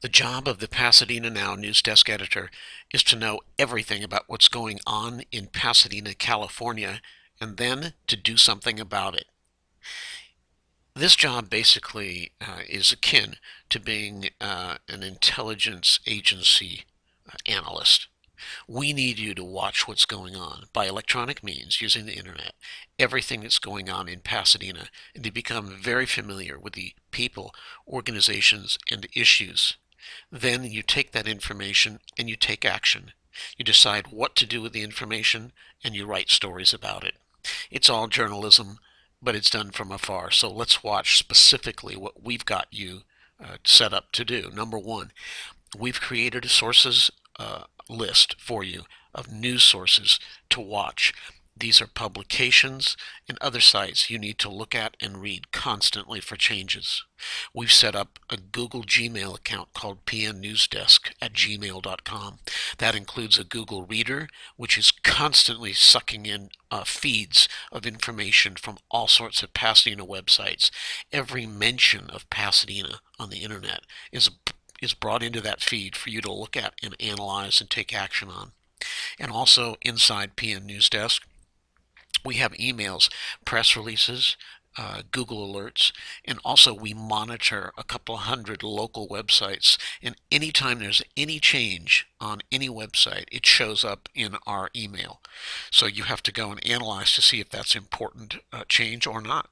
The job of the Pasadena Now News Desk editor is to know everything about what's going on in Pasadena, California, and then to do something about it. This job basically is akin to being an intelligence agency analyst. We need you to watch what's going on by electronic means using the internet, everything that's going on in Pasadena, and to become very familiar with the people, organizations, and issues. Then you take that information and you take action. You decide what to do with the information and you write stories about it. It's all journalism, but it's done from afar. So let's watch specifically what we've got you set up to do. Number one, we've created a sources list for you of news sources to watch. These are publications and other sites you need to look at and read constantly for changes. We've set up a Google Gmail account called pnnewsdesk@gmail.com. That includes a Google Reader, which is constantly sucking in feeds of information from all sorts of Pasadena websites. Every mention of Pasadena on the internet is brought into that feed for you to look at and analyze and take action on. And also inside PN News Desk, we have emails, press releases, Google alerts, and also we monitor a couple hundred local websites. And anytime there's any change on any website, it shows up in our email. So you have to go and analyze to see if that's important change or not.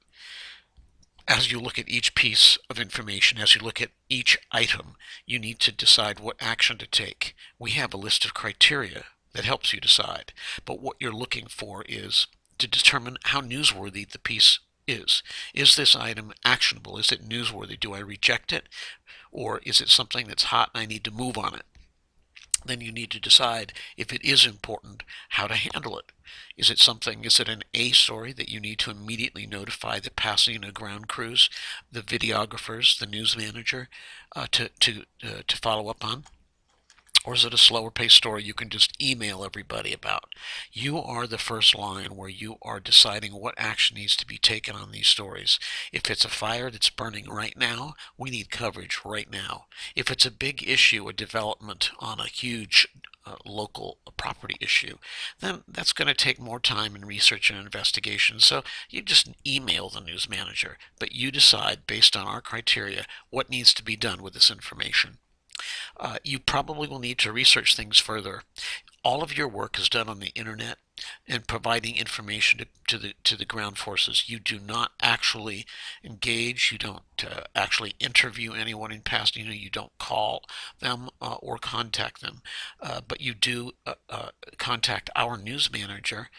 As you look at each piece of information, as you look at each item, you need to decide what action to take. We have a list of criteria that helps you decide, but what you're looking for is to determine how newsworthy the piece is. Is this item actionable? Is it newsworthy? Do I reject it? Or is it something that's hot and I need to move on it? Then you need to decide if it is important, how to handle it. Is it an A story that you need to immediately notify the Pasadena ground crews, the videographers, the news manager to follow up on? Or is it a slower paced story you can just email everybody about? You are the first line where you are deciding what action needs to be taken on these stories. If it's a fire that's burning right now, we need coverage right now. If it's a big issue, a development on a huge local property issue, then that's going to take more time and research and investigation. So you just email the news manager, but you decide based on our criteria what needs to be done with this information. You probably will need to research things further. All of your work is done on the internet and providing information to the ground forces. You do not actually engage. You don't actually interview anyone in Pasadena. You don't call them or contact them, but you do contact our news manager,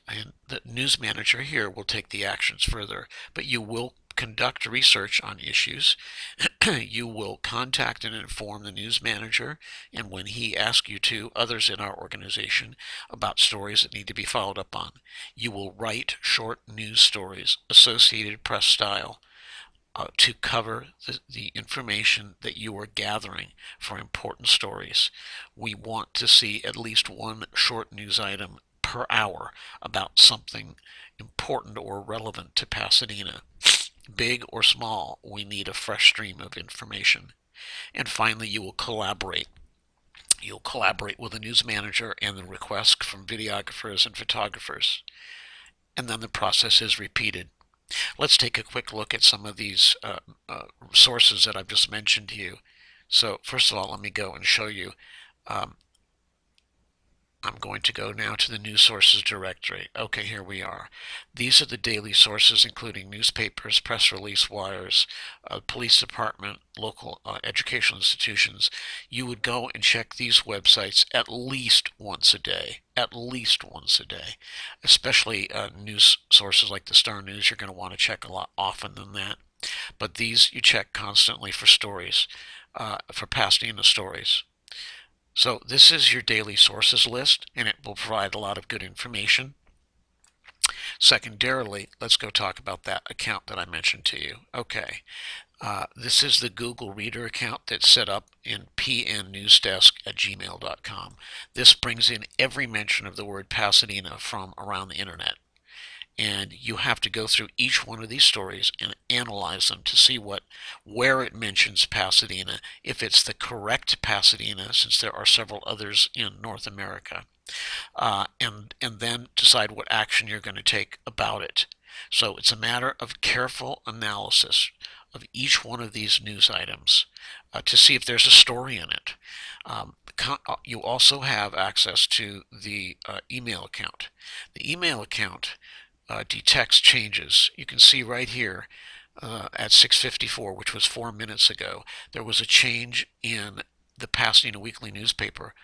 and the news manager here will take the actions further. But you will conduct research on issues. You will contact and inform the news manager, and when he asks you to, others in our organization about stories that need to be followed up on. You will write short news stories, Associated Press style, to cover the information that you are gathering for important stories. We want to see at least one short news item per hour about something important or relevant to Pasadena. Big or small, we need a fresh stream of information. And finally, you will collaborate. You'll collaborate with a news manager and the request from videographers and photographers. And then the process is repeated. Let's take a quick look at some of these sources that I've just mentioned to you. So first of all, let me go and show you. I'm going to go now to the news sources directory. Okay, here we are. These are the daily sources, including newspapers, press release wires, police department, local educational institutions. You would go and check these websites at least once a day. At least once a day. Especially news sources like the Star News, you're going to want to check a lot often than that. But these you check constantly for stories, for Pasadena stories. So this is your daily sources list, and it will provide a lot of good information. Secondarily, let's go talk about that account that I mentioned to you. Okay, this is the Google Reader account that's set up in pnnewsdesk@gmail.com. This brings in every mention of the word Pasadena from around the internet. and you have to go through each one of these stories and analyze them to see where it mentions Pasadena, if it's the correct Pasadena, since there are several others in North America, and then decide what action you're going to take about it. So it's a matter of careful analysis of each one of these news items to see if there's a story in it. You also have access to the email account. The email account detects changes. You can see right here at 6:54, which was 4 minutes ago, there was a change in the Pasadena Weekly newspaper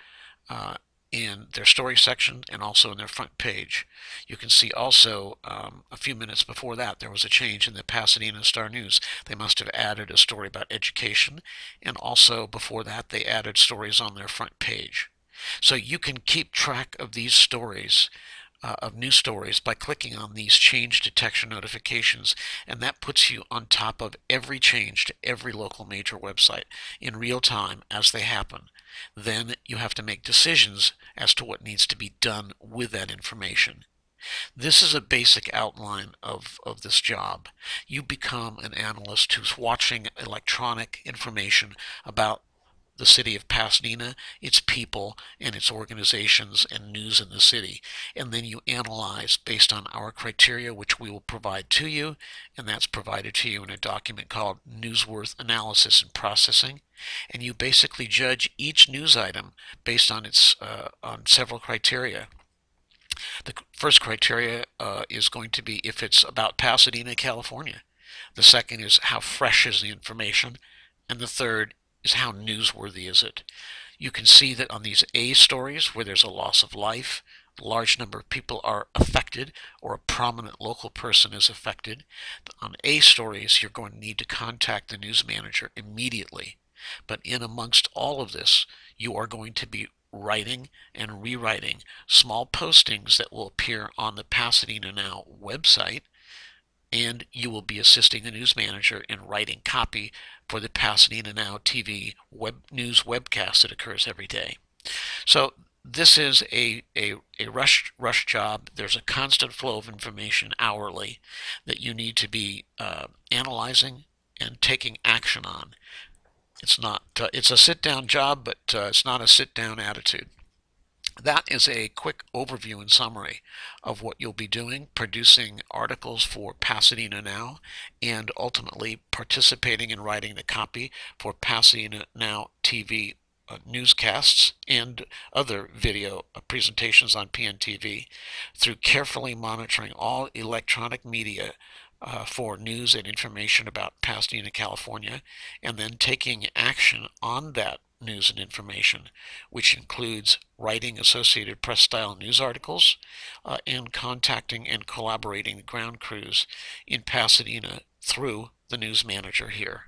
in their story section and also in their front page. You can see also a few minutes before that there was a change in the Pasadena Star News. They must have added a story about education, and also before that they added stories on their front page. So you can keep track of these stories, of news stories, by clicking on these change detection notifications, and that puts you on top of every change to every local major website in real time as they happen. Then you have to make decisions as to what needs to be done with that information. This is a basic outline of this job. You become an analyst who's watching electronic information about the city of Pasadena, its people, and its organizations and news in the city. And then you analyze based on our criteria, which we will provide to you, and that's provided to you in a document called Newsworth Analysis and Processing. And you basically judge each news item based on its on several criteria. The first criteria is going to be if it's about Pasadena, California. The second is how fresh is the information, and the third is how newsworthy is it. You can see that on these A stories where there's a loss of life, a large number of people are affected, or a prominent local person is affected. On A stories, you're going to need to contact the news manager immediately. But in amongst all of this, you are going to be writing and rewriting small postings that will appear on the Pasadena Now website, and you will be assisting the news manager in writing copy for the Pasadena Now TV news webcast that occurs every day. So this is a rush job. There's a constant flow of information hourly that you need to be analyzing and taking action on. It's not it's a sit-down job, but it's not a sit-down attitude. That is a quick overview and summary of what you'll be doing, producing articles for Pasadena Now, and ultimately participating in writing the copy for Pasadena Now TV newscasts and other video presentations on PNTV, through carefully monitoring all electronic media for news and information about Pasadena, California, and then taking action on that news and information, which includes writing Associated Press style news articles and contacting and collaborating the ground crews in Pasadena through the news manager here.